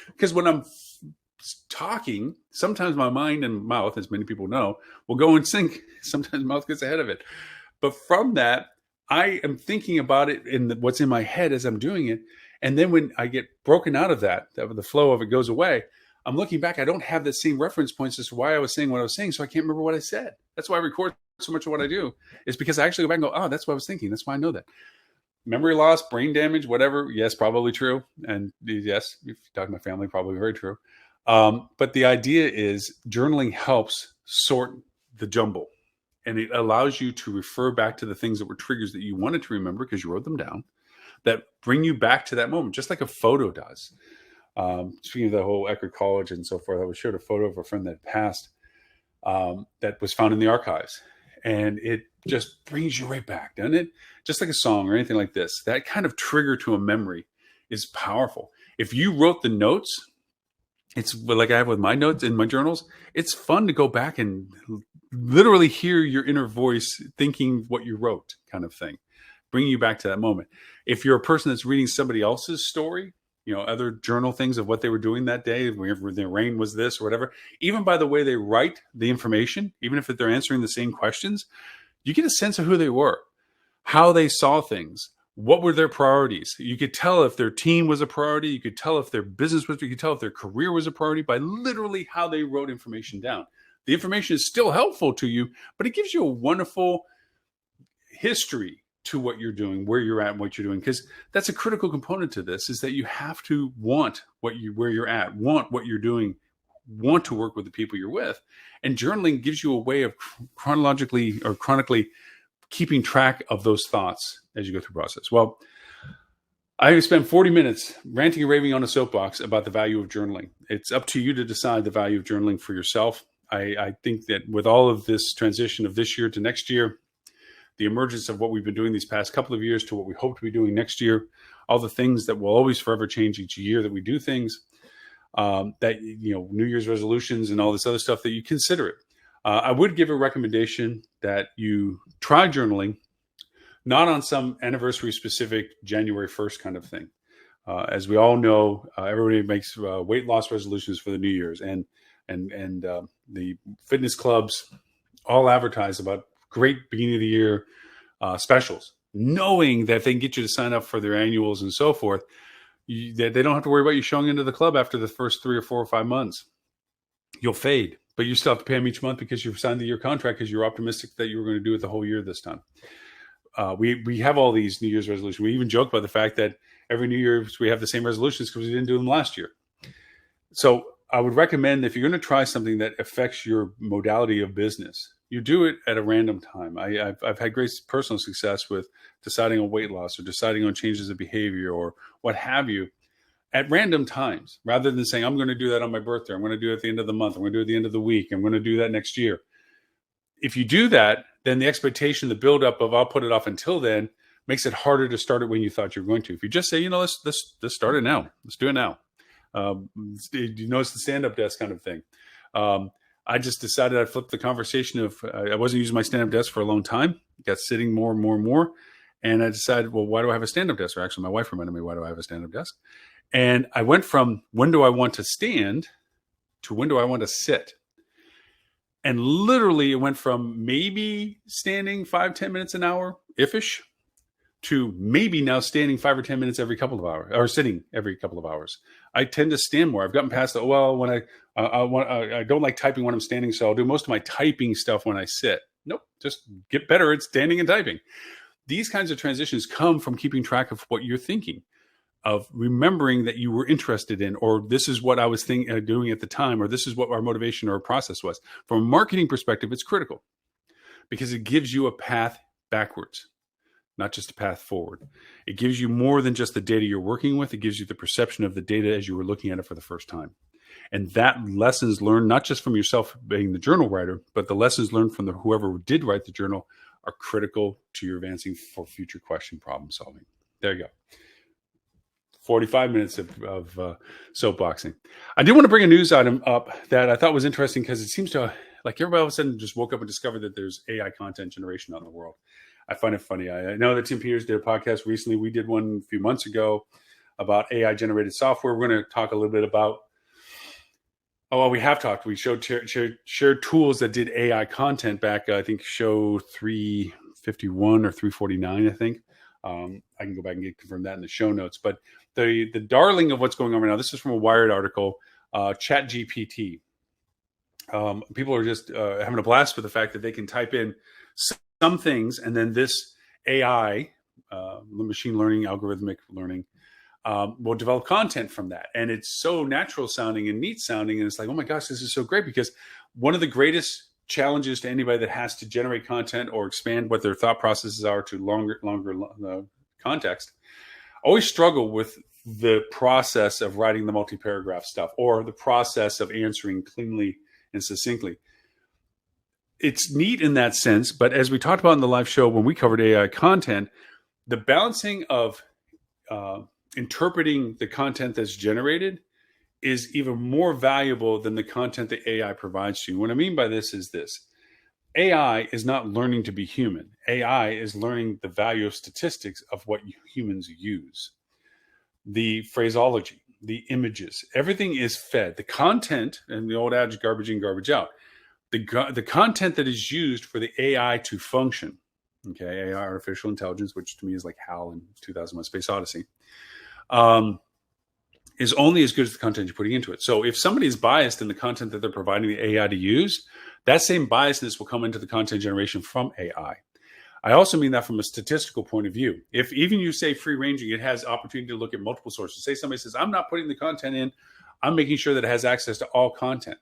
Because when I'm talking, sometimes my mind and mouth, as many people know, will go in sync. Sometimes mouth gets ahead of it. But from that, I am thinking about it in what's in my head as I'm doing it. And then when I get broken out of that the flow of it goes away, I'm looking back. I don't have the same reference points as to why I was saying what I was saying. So I can't remember what I said. That's why I record so much of what I do, is because I actually go back and go, oh, that's what I was thinking. That's why I know that. memory loss, brain damage, whatever. Yes, probably true. And yes, if you talk to my family, probably very true. But the idea is journaling helps sort the jumble, and it allows you to refer back to the things that were triggers that you wanted to remember because you wrote them down, that bring you back to that moment, just like a photo does. Speaking of the whole Eckerd College and so forth, I was showed a photo of a friend that passed, that was found in the archives, and it just brings you right back, doesn't it? Just like a song or anything like this, that kind of trigger to a memory is powerful. If you wrote the notes, it's like I have with my notes in my journals. It's fun to go back and literally hear your inner voice thinking what you wrote, kind of thing, bringing you back to that moment. If you're a person that's reading somebody else's story, other journal things of what they were doing that day, whenever the rain was this or whatever, even by the way they write the information, even if they're answering the same questions, you get a sense of who they were, how they saw things, what were their priorities. You could tell if their team was a priority. You could tell if their business was, you could tell if their career was a priority by literally how they wrote information down. The information is still helpful to you, but it gives you a wonderful history to what you're doing, where you're at, and what you're doing. Because that's a critical component to this, is that you have to want where you're at, want what you're doing, want to work with the people you're with. And journaling gives you a way of chronically keeping track of those thoughts as you go through the process. Well, I spent 40 minutes ranting and raving on a soapbox about the value of journaling. It's up to you to decide the value of journaling for yourself. I think that with all of this transition of this year to next year, the emergence of what we've been doing these past couple of years to what we hope to be doing next year, all the things that will always forever change each year that we do things, New Year's resolutions and all this other stuff, that you consider it. I would give a recommendation that you try journaling, not on some anniversary specific January 1st kind of thing. As we all know, everybody makes weight loss resolutions for the New Year's, and the fitness clubs all advertise about great beginning of the year specials, knowing that they can get you to sign up for their annuals and so forth. They don't have to worry about you showing into the club after the first 3 or 4 or 5 months. You'll fade, but you still have to pay them each month because you've signed the year contract because you're optimistic that you were going to do it the whole year this time. We have all these New Year's resolutions. We even joke about the fact that every New Year's we have the same resolutions because we didn't do them last year. So I would recommend, if you're going to try something that affects your modality of business, you do it at a random time. I've had great personal success with deciding on weight loss or deciding on changes of behavior or what have you at random times, rather than saying, I'm going to do that on my birthday. I'm going to do it at the end of the month. I'm going to do it at the end of the week. I'm going to do that next year. If you do that, then the expectation, the buildup of I'll put it off until then, makes it harder to start it when you thought you were going to. If you just say, let's start it now. Let's do it now. You know, it's the stand-up desk kind of thing. I just decided I'd flip the conversation of I wasn't using my stand-up desk for a long time. Got sitting more and more and more. And I decided, well, why do I have a stand-up desk? Or actually, my wife reminded me, why do I have a stand-up desk? And I went from when do I want to stand to when do I want to sit? And literally it went from maybe standing 5-10 minutes an hour, if-ish, to maybe now standing 5 or 10 minutes every couple of hours, or sitting every couple of hours. I tend to stand more. I've gotten past the, when I don't like typing when I'm standing, so I'll do most of my typing stuff when I sit. Nope, just get better at standing and typing. These kinds of transitions come from keeping track of what you're thinking, of remembering that you were interested in, or this is what I was doing at the time, or this is what our motivation or process was. From a marketing perspective, it's critical because it gives you a path backwards, not just a path forward. It gives you more than just the data you're working with. It gives you the perception of the data as you were looking at it for the first time. And that lessons learned, not just from yourself being the journal writer, but the lessons learned from whoever did write the journal are critical to your advancing for future question problem solving. There you go. 45 minutes of soapboxing. I did want to bring a news item up that I thought was interesting because it seems to, like, everybody all of a sudden just woke up and discovered that there's AI content generation out in the world. I find it funny. I know that Tim Peters did a podcast recently. We did one a few months ago about AI generated software. We're going to talk a little bit about, we have talked. We shared tools that did AI content back, I think, show 351 or 349, I think. I can go back and confirm that in the show notes. But the darling of what's going on right now, this is from a Wired article, ChatGPT. People are just having a blast with the fact that they can type in some things, and then this AI machine learning, algorithmic learning, will develop content from that. And it's so natural sounding and neat sounding. And it's like, oh my gosh, this is so great, because one of the greatest challenges to anybody that has to generate content or expand what their thought processes are to longer context, always struggle with the process of writing the multi-paragraph stuff, or the process of answering cleanly and succinctly. It's neat in that sense, but as we talked about in the live show when we covered AI content, the balancing of interpreting the content that's generated is even more valuable than the content that AI provides to you. What I mean by this is this: AI is not learning to be human. AI is learning the value of statistics of what humans use. The phraseology, the images, everything is fed. The content, and the old adage, garbage in, garbage out. The content that is used for the AI to function, okay, AI, artificial intelligence, which to me is like HAL in 2001: Space Odyssey, is only as good as the content you're putting into it. So if somebody is biased in the content that they're providing the AI to use, that same biasness will come into the content generation from AI. I also mean that from a statistical point of view. If even you say free ranging, it has opportunity to look at multiple sources. Say somebody says, I'm not putting the content in, I'm making sure that it has access to all content.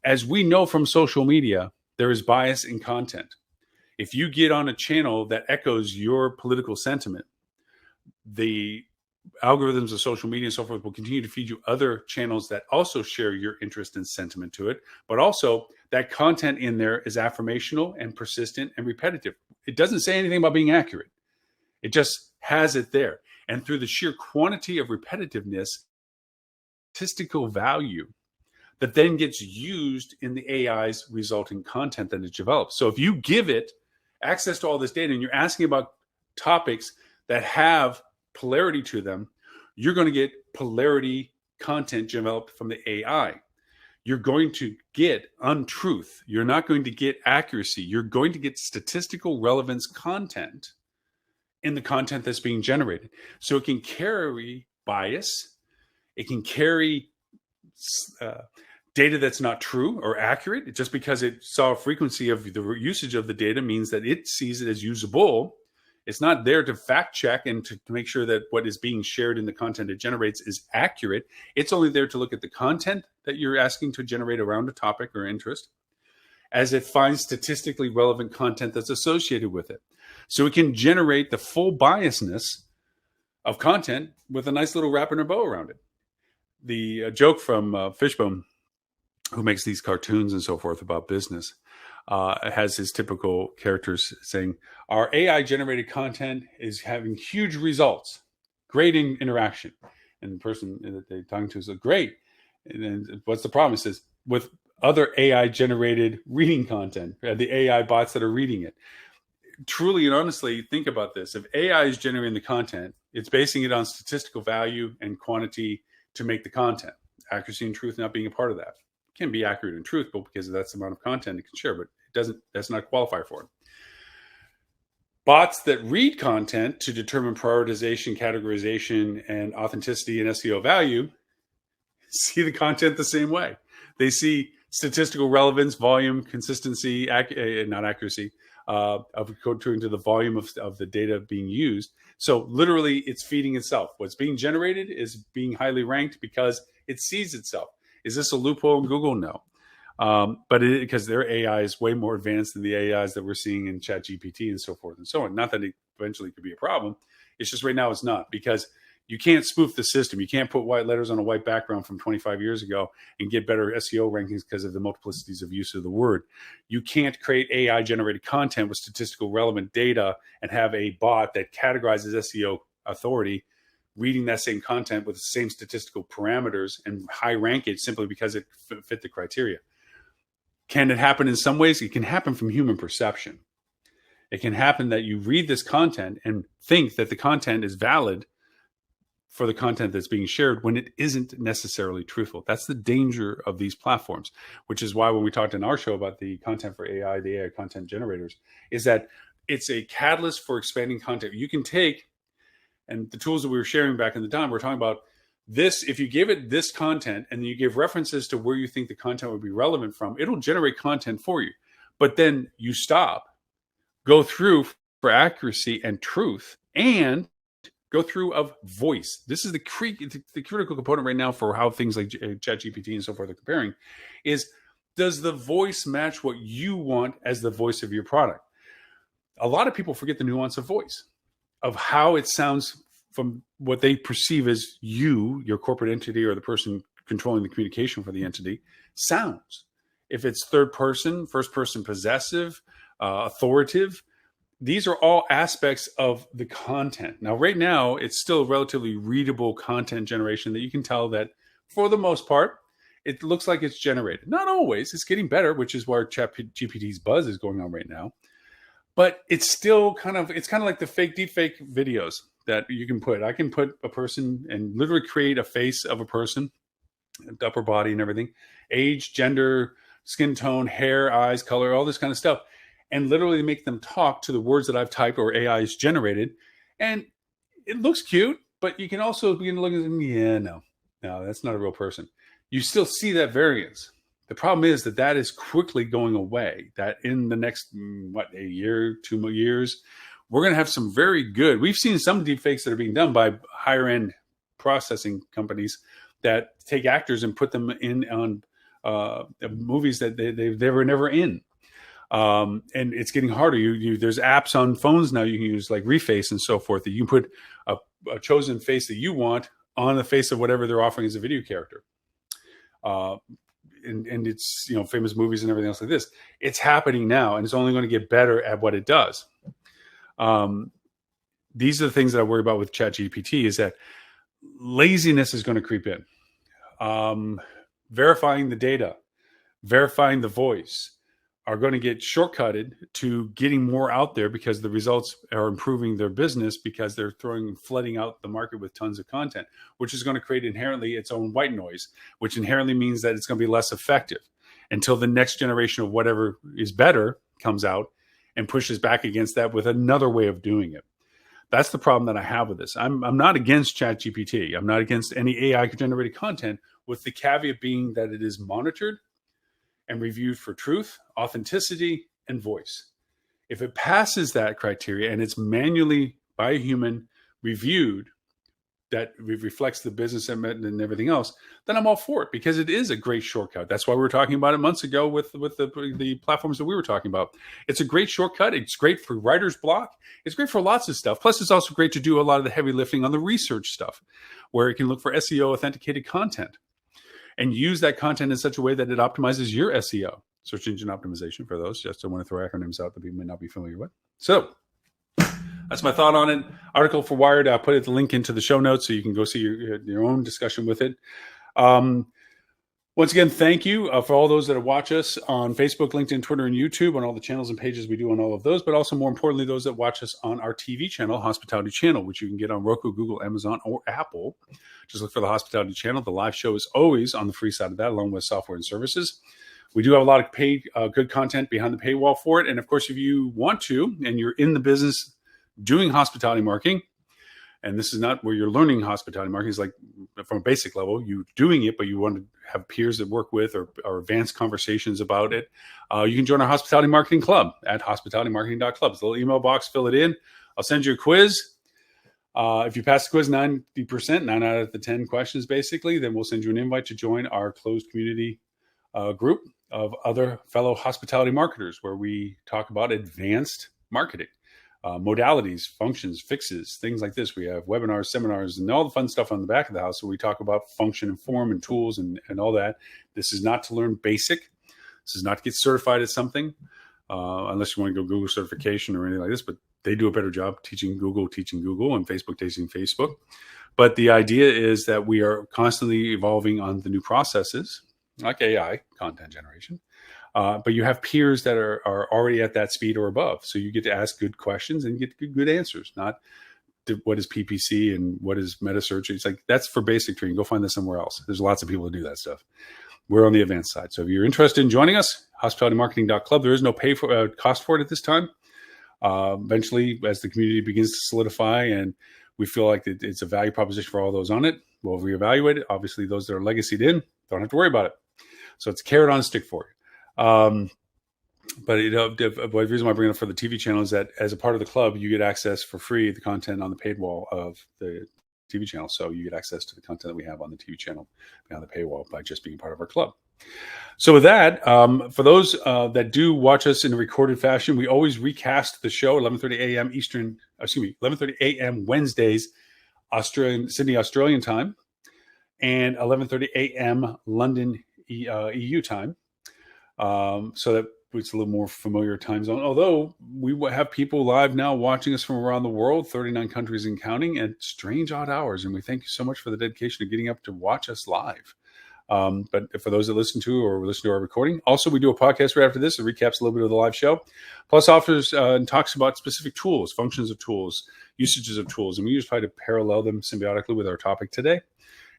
As we know from social media, there is bias in content. If you get on a channel that echoes your political sentiment, the algorithms of social media and so forth will continue to feed you other channels that also share your interest and sentiment to it. But also that content in there is affirmational and persistent and repetitive. It doesn't say anything about being accurate. It just has it there. And through the sheer quantity of repetitiveness, statistical value that then gets used in the AI's resulting content that it develops. So if you give it access to all this data and you're asking about topics that have polarity to them, you're going to get polarity content developed from the AI. You're going to get untruth. You're not going to get accuracy. You're going to get statistical relevance content in the content that's being generated. So it can carry bias. It can carry data that's not true or accurate. Just because it saw a frequency of the usage of the data means that it sees it as usable. It's not there to fact check and to make sure that what is being shared in the content it generates is accurate. It's only there to look at the content that you're asking to generate around a topic or interest as it finds statistically relevant content that's associated with it. So it can generate the full biasness of content with a nice little wrap and a bow around it. The joke from Fishbone, who makes these cartoons and so forth about business, has his typical characters saying, our AI generated content is having huge results, great interaction. And the person that they're talking to is like, great. And then what's the problem? It says, with other AI generated reading content, the AI bots that are reading it. Truly and honestly, think about this. If AI is generating the content, it's basing it on statistical value and quantity to make the content. Accuracy and truth not being a part of that. It can be accurate and truthful because that's the amount of content it can share, but that's not a qualifier for it. Bots that read content to determine prioritization, categorization, and authenticity and SEO value see the content the same way. They see statistical relevance, volume, consistency, not accuracy, according to the volume of the data being used. So literally it's feeding itself. What's being generated is being highly ranked because it sees itself. Is this a loophole in Google? No. But because their AI is way more advanced than the AIs that we're seeing in ChatGPT and so forth and so on. Not that it eventually could be a problem. It's just right now it's not, because you can't spoof the system. You can't put white letters on a white background from 25 years ago and get better SEO rankings because of the multiplicities of use of the word. You can't create AI generated content with statistical relevant data and have a bot that categorizes SEO authority reading that same content with the same statistical parameters and high rank it simply because it fit the criteria. Can it happen in some ways? It can happen from human perception. It can happen that you read this content and think that the content is valid for the content that's being shared when it isn't necessarily truthful. That's the danger of these platforms, which is why when we talked in our show about the content for AI, the AI content generators, is that it's a catalyst for expanding content. You can take, and the tools that we were sharing back in the time, we're talking about this. If you give it this content and you give references to where you think the content would be relevant from, it'll generate content for you. But then you stop, go through for accuracy and truth, and go through of voice. This is the critical component right now for how things like ChatGPT and so forth are comparing, is does the voice match what you want as the voice of your product? A lot of people forget the nuance of voice, of how it sounds from what they perceive as you, your corporate entity, or the person controlling the communication for the entity, sounds. If it's third person, first person possessive, authoritative, these are all aspects of the content. Now, right now, it's still relatively readable content generation that you can tell that for the most part, it looks like it's generated. Not always. It's getting better, which is where ChatGPT's buzz is going on right now. But it's still it's kind of like the fake deepfake videos that you can put. I can put a person and literally create a face of a person, upper body and everything, age, gender, skin tone, hair, eyes, color, all this kind of stuff, and literally make them talk to the words that I've typed or AI has generated. And it looks cute, but you can also begin to look at them, no, that's not a real person. You still see that variance. The problem is that is quickly going away, that in the next, a year, 2 more years, we're going to have some very good, we've seen some deepfakes that are being done by higher end processing companies that take actors and put them in on movies that they were never in. And it's getting harder. There's apps on phones now you can use, like Reface and so forth, that you can put a chosen face that you want on the face of whatever they're offering as a video character. And it's, famous movies and everything else like this. It's happening now, and it's only going to get better at what it does. These are the things that I worry about with ChatGPT, is that laziness is going to creep in. Verifying the data, verifying the voice are going to get shortcutted to getting more out there, because the results are improving their business, because they're flooding out the market with tons of content, which is going to create inherently its own white noise, which inherently means that it's going to be less effective until the next generation of whatever is better comes out and pushes back against that with another way of doing it. That's the problem that I have with this. I'm not against ChatGPT. I'm not against any AI generated content, with the caveat being that it is monitored and reviewed for truth, authenticity, and voice. If it passes that criteria and it's manually by a human reviewed, that reflects the business and everything else, then I'm all for it, because it is a great shortcut. That's why we were talking about it months ago with the platforms that we were talking about. It's a great shortcut. It's great for writer's block. It's great for lots of stuff. Plus, it's also great to do a lot of the heavy lifting on the research stuff, where it can look for SEO authenticated content and use that content in such a way that it optimizes your SEO, search engine optimization, for those. Just don't want to throw acronyms out that people may not be familiar with. So that's my thought on it. Article for Wired. I'll put the link into the show notes so you can go see your own discussion with it. Once again, thank you for all those that watch us on Facebook, LinkedIn, Twitter, and YouTube, on all the channels and pages we do on all of those, but also, more importantly, those that watch us on our TV channel, Hospitality Channel, which you can get on Roku, Google, Amazon, or Apple. Just look for the Hospitality Channel. The live show is always on the free side of that, along with software and services. We do have a lot of paid, good content behind the paywall for it. And of course, if you want to, and you're in the business doing hospitality marketing, and this is not where you're learning hospitality marketing, it's like from a basic level, you doing it, but you want to have peers that work with or advanced conversations about it, you can join our Hospitality Marketing Club at hospitalitymarketing.club. It's a little email box, fill it in. I'll send you a quiz. If you pass the quiz 90%, 9 out of the 10 questions, basically, then we'll send you an invite to join our closed community group of other fellow hospitality marketers, where we talk about advanced marketing. Modalities, functions, fixes, things like this. We have webinars, seminars, and all the fun stuff on the back of the house. So we talk about function and form and tools and all that. This is not to learn basic. This is not to get certified at something, unless you want to go Google certification or anything like this. But they do a better job teaching Google, and Facebook teaching Facebook. But the idea is that we are constantly evolving on the new processes, like AI, content generation. But you have peers that are already at that speed or above. So you get to ask good questions and get good answers, not what is PPC and what is meta search. It's like, that's for basic training. Go find that somewhere else. There's lots of people that do that stuff. We're on the advanced side. So if you're interested in joining us, hospitalitymarketing.club, there is no cost for it at this time. Eventually, as the community begins to solidify and we feel like it's a value proposition for all those on it, we'll reevaluate it. Obviously, those that are legacied in don't have to worry about it. So it's a carrot on a stick for you. But the reason why I bring it up for the TV channel is that as a part of the club, you get access for free to the content on the paid wall of the TV channel. So you get access to the content that we have on the TV channel behind the paywall by just being part of our club. So with that, for those that do watch us in a recorded fashion, we always recast the show 11:30 a.m. 11:30 a.m. Wednesdays, Sydney Australian time, and 11:30 a.m. London EU time. So that it's a little more familiar time zone. Although we have people live now watching us from around the world, 39 countries and counting, at strange odd hours. And we thank you so much for the dedication of getting up to watch us live. But for those that listen to or listen to our recording, also we do a podcast right after this that recaps a little bit of the live show, plus offers and talks about specific tools, functions of tools, usages of tools, and we usually try to parallel them symbiotically with our topic today.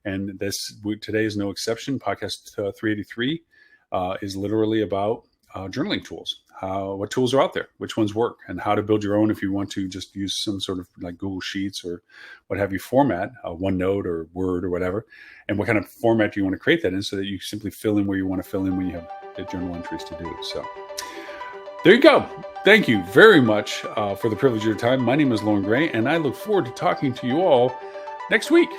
And today is no exception. Podcast 383 is literally about journaling tools, what tools are out there, which ones work, and how to build your own if you want to just use some sort of like Google Sheets or what have you format, OneNote or Word or whatever, and what kind of format do you want to create that in so that you simply fill in where you want to fill in when you have the journal entries to do. So there you go. Thank you very much for the privilege of your time. My name is Loren Gray, and I look forward to talking to you all next week.